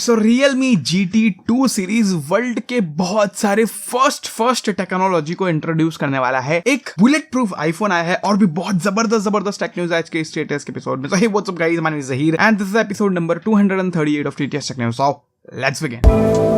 सो Realme GT2 series world के बहुत सारे फर्स्ट टेक्नोलॉजी को इंट्रोड्यूस करने वाला है। एक बुलेट प्रूफ आईफोन आया है और भी बहुत जबरदस्त टेक न्यूज आज के इस TTS के एपिसोड में। So hey, what's up guys, my name is Zahir and this is episode number 238 of TTS Tech News. So let's begin.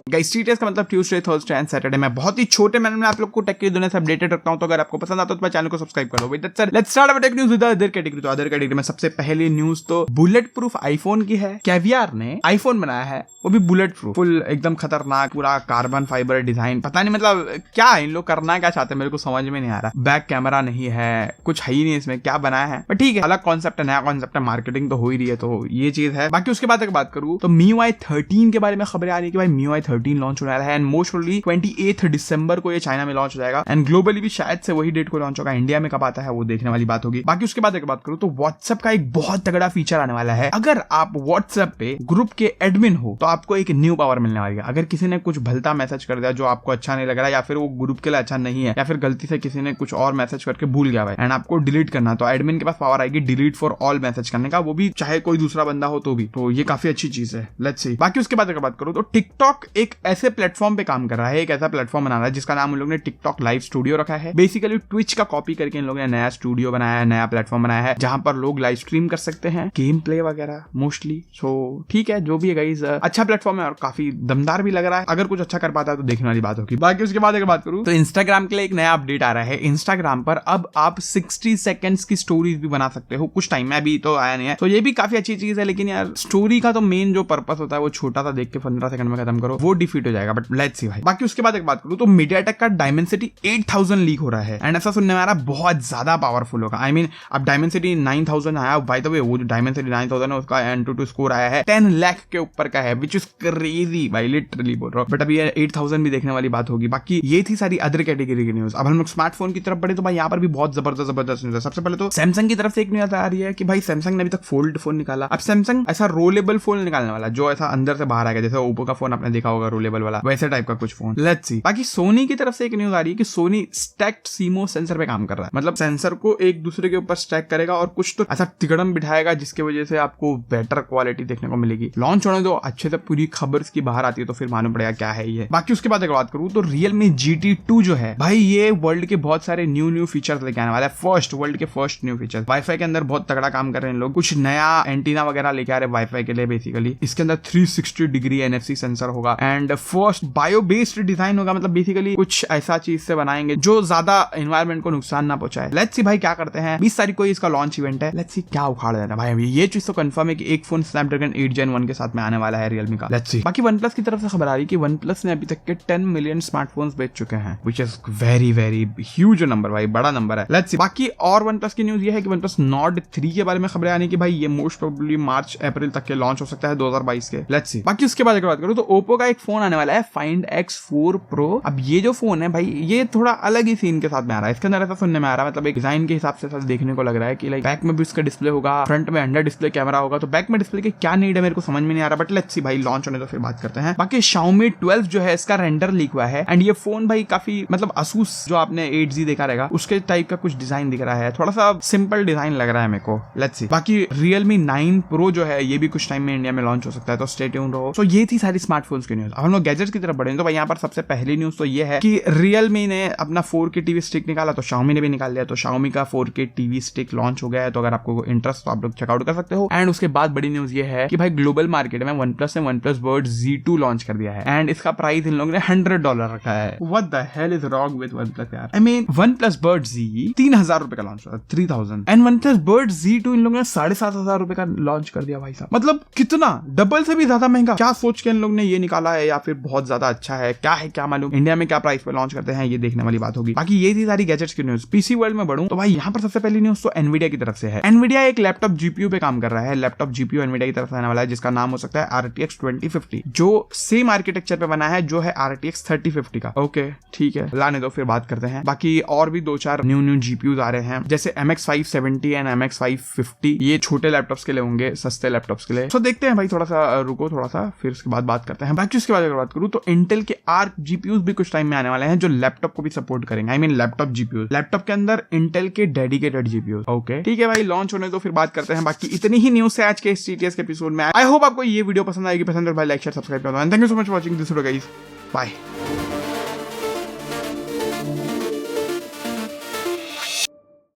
Guys, TTS का मतलब ट्यूसडे, थर्सडे एंड सैटरडे में बहुत ही छोटे मैनर में आप लोग को टेक की दुनिया से अपडेटेड रखता हूं। तो अगर आपको पसंद आता है तो मैं चैनल को सब्सक्राइब कर लो। Let's start our tech news with other category. तो अदर कैटेगरी में सबसे पहली न्यूज तो बुलेट प्रूफ आईफोन की है। कैवियर ने आईफोन बनाया है, वो भी बुलेट प्रूफ, फुल एकदम खतरनाक, पूरा कार्बन फाइबर डिजाइन। पता नहीं मतलब क्या इन लोग करना क्या चाहते हैं, मेरे को समझ में नहीं आ रहा। बैक कैमरा नहीं है, कुछ है ही नहीं इसमें, क्या बनाया है, पर ठीक है, अलग कॉन्सेप्ट है, नया कॉन्सेप्ट है, मार्केटिंग तो हो ही रही है, तो ये चीज है। बाकी उसके बाद अगर बात करूं तो MIUI 13 के बारे में खबरें आ रही है कि भाई MIUI 13 लॉन्च होने वाला है एंड मोस्ट प्रोबेबली 28 दिसंबर को ये चाइना में लॉन्च हो जाएगा एंड ग्लोबली भी शायद से वही डेट को लॉन्च होगा। इंडिया में कब आता है वो देखने वाली बात होगी। बाकी उसके बाद अगर बात करूं तो व्हाट्सएप का एक बहुत तगड़ा फीचर आने वाला है। अगर आप व्हाट्सएप पे ग्रुप के एडमिन हो तो आपको एक न्यू पावर मिलने वाली है। अगर किसी ने कुछ भलता मैसेज कर दिया जो आपको अच्छा नहीं लग रहा या फिर वो ग्रुप के लिए अच्छा नहीं है या फिर गलती से किसी ने कुछ और मैसेज करके भूल गया एंड आपको डिलीट करना, तो एडमिन के पास पावर आएगी डिलीट फॉर ऑल मैसेज करने का, वो भी चाहे कोई दूसरा बंदा हो तो भी। तो ये काफी अच्छी चीज है, लेट्स सी। बाकी उसके बाद अगर बात करूं तो टिकटॉक एक ऐसे प्लेटफॉर्म पे काम कर रहा है, एक ऐसा प्लेटफॉर्म बना रहा है जिसका नाम उन लोगों ने टिकटॉक लाइव स्टूडियो रखा है। बेसिकली ट्विच का कॉपी करके इन लोगों ने नया स्टूडियो बनाया है, नया प्लेटफॉर्म बनाया है जहां पर लोग लाइव स्ट्रीम कर सकते हैं, गेम प्ले वगैरह मोस्टली। सो ठीक है, जो भी है गाइस, अच्छा प्लेटफॉर्म है और काफी दमदार भी लग रहा है। अगर कुछ अच्छा कर पाता है तो देखने वाली बात होगी। बाकी उसके बाद अगर बात करूं तो इंस्टाग्राम के लिए एक नया अपडेट आ रहा है। इंस्टाग्राम पर अब आप 60 सेकंड्स की स्टोरीज भी बना सकते हो, कुछ टाइम में, अभी तो आया नहीं है। तो ये भी काफी अच्छी चीज है, लेकिन यार स्टोरी का तो मेन जो पर्पस होता है वो छोटा सा देख के 15 सेकंड में खत्म करो, वो डिफीट हो जाएगा। बट लेट्स सी भाई। बाकी उसके बाद एक बात करूं तो MediaTek का Dimensity 8000 लीक हो रहा है एंड ऐसा सुनने में आ रहा है बहुत ज्यादा पावरफुल होगा। आई मीन अब Dimensity 9000 आया, बाय द वे वो जो Dimensity 9000 है उसका Antutu स्कोर आया है 10 लाख के ऊपर का है, विच इज क्रेजी भाई, लिटरली बोल रहा हूं। बट अभी 8000 भी देखने वाली बात होगी। बाकी ये थी सारी अदर कैटेगरी की न्यूज। अब हम लोग स्मार्टफोन की तरफ बढ़े तो भाई यहाँ पर भी बहुत जबरदस्त न्यूज है। सबसे पहले तो सैमसंग की तरफ से एक न्यूज आ रही है कि भाई सैमसंग ने अभी तक फोल्ड फोन निकाला। अब सैमसंग ऐसा रोलेबल फोन निकालने वाला जो ऐसा अंदर से बाहर आएगा, जैसे ओप्पो का फोन आपने देखा होगा रोलेबल वाला, वैसे टाइप का कुछ फोन। Let's see. बाकी सोनी की तरफ से एक न्यूज आ रही है कि सोनी स्टैक्ड CMOS सेंसर पे काम कर रहा है। मतलब सेंसर को एक दूसरे के ऊपर स्टैक करेगा और कुछ तो ऐसा तिकड़म बिठाएगा जिसकी वजह से आपको बेटर क्वालिटी देखने को मिलेगी। लॉन्च होने दो, अच्छे से पूरी खबर इसकी बाहर आती है तो फिर मालूम पड़ेगा क्या है ये। बाकी उसके बाद अगर बात करूं तो Realme GT2 जो है भाई, ये वर्ल्ड के बहुत सारे न्यू फीचर्स लेके आने वाला है। वर्ल्ड के फर्स्ट न्यू फीचर्स। वाईफाई के अंदर बहुत तगड़ा काम कर रहे हैं लोग, कुछ नया एंटीना वगैरह लेके आ रहे हैं वाईफाई के लिए। बेसिकली इसके अंदर 360 डिग्री NFC सेंसर होगा and first bio based design होगा। मतलब बेसिकली कुछ ऐसा चीज से बनाएंगे जो ज्यादा एनवायरमेंट को नुकसान ना पहुंचाए। लेट्स सी भाई क्या करते हैं। 20 तारीख को इसका लॉन्च इवेंट है, लेट्स सी क्या उखाड़ देना भाई। ये चीज तो कंफर्म है कि एक फोन स्नैपड्रैगन 8 Gen 1 के साथ में आने वाला है Realme का। Let's see. बाकी OnePlus की तरफ से खबर आ रही है कि OnePlus ने अभी तक के 10 मिलियन स्मार्टफोन्स बेच चुके हैं, which is very huge number भाई, बड़ा नंबर है। Let's see. बाकी और OnePlus की न्यूज ये है कि OnePlus Nord 3 के बारे में खबरें आनी कि भाई ये मोस्ट प्रोबेबली मार्च अप्रैल तक के लॉन्च हो सकता है 2022 के। Let's see. बाकी उसके बाद अगर बात करूं तो Oppo का एक फोन आने वाला है Find X4 Pro। अब ये जो फोन है भाई, ये थोड़ा अलग ही सीन के साथ में आ रहा है। इसके अंदर ऐसा सुनने में आ रहा है, मतलब एक डिजाइन के हिसाब से देखने को लग रहा है कि लाइक बैक में भी इसका डिस्प्ले होगा, फ्रंट में अंडर डिस्प्ले कैमरा होगा। तो बैक में डिस्प्ले की क्या नीड है मेरे को समझ में नहीं आ रहा, बट लेट्स सी भाई, लॉन्च होने तो फिर बात करते हैं। बाकी Xiaomi 12 जो है इसका रेंडर लीक हुआ है एंड ये फोन भाई काफी मतलब Asus जो आपने 8Z देखा रहेगा उसके टाइप का कुछ डिजाइन दिख रहा है, थोड़ा सा सिंपल डिजाइन लग रहा है मेरे को। Let's see. बाकी Realme 9 Pro जो है ये भी कुछ टाइम में इंडिया में लॉन्च हो सकता है, तो स्टे ट्यून्ड रहो। सो ये थी सारी स्मार्टफोन्स की न्यूज। अब हम लोग गैजेट्स की तरफ बढ़े तो भाई यहाँ पर सबसे पहली न्यूज तो ये है कि Realme ने अपना 4K टीवी स्टिक निकाला, तो Xiaomi ने भी निकाल लिया। तो Xiaomi का 4K टीवी स्टिक लॉन्च हो गया है, तो अगर आपको इंटरेस्ट तो आप लोग चेकआउट कर सकते हो। एंड उसके बाद बड़ी न्यूज ये है कि भाई ग्लोबल मार्केट में OnePlus ने OnePlus Buds Z2 लॉन्च कर दिया है एंड इसका प्राइस इन लोगों ने $100 रखा है। What the hell is wrong with OnePlus यार। I mean OnePlus Buds Z 3000 रुपए का लॉन्च हुआ, 3000 एंड OnePlus Buds Z2 इन लोगों ने 7500 रुपए का लॉन्च कर दिया भाई साहब। मतलब कितना, डबल से भी ज्यादा महंगा। क्या सोच के इन लोग ने ये निकाला है या फिर बहुत ज्यादा अच्छा है क्या मालूम। इंडिया में क्या प्राइस पे लॉन्च करते हैं ये देखने वाली बात होगी। बाकी ये थी सारी गैजेट्स की न्यूज। पीसी वर्ल्ड में बढ़ूं तो भाई यहाँ पर सबसे पहली न्यूज तो Nvidia की तरफ से है। Nvidia एक लैपटॉप GPU पे काम कर रहा है। लैपटॉप GPU Nvidia की तरफ से आने वाला है जिसका नाम हो सकता है RTX 2050, जो सेम आर्किटेक्चर पे बना है जो है RTX 3050 का। ओके ठीक है, लाने दो फिर बात करते हैं। बाकी और भी 2-4 न्यू GPUs आ रहे हैं, जैसे MX570 एंड MX550। ये छोटे लैपटॉप्स के लिए होंगे, सस्ते लैपटॉप्स के लिए। तो देखते हैं भाई, थोड़ा सा रुको, थोड़ा सा फिर उसके बाद बात करते हैं। बाकी उसके बाद बाद अगर बात करूँ तो इंटेल के आर्क जीपीयूज भी कुछ टाइम में आने वाले हैं जो लैपटॉप को भी सपोर्ट करेंगे। I mean laptop GPUs, laptop के अंदर इंटेल के डेडिकेटेड जीपीयूज। ओके ठीक है भाई, लॉन्च होने तो फिर बात करते हैं। बाकी इतनी ही न्यूज है आज के इस TTS के एपिसोड में। आई होप आपको ये वीडियो पसंद आएगी। पसंद है भाई लाइक शेयर सब्सक्राइब कर दो। And thank you so much for watching this video guys, bye.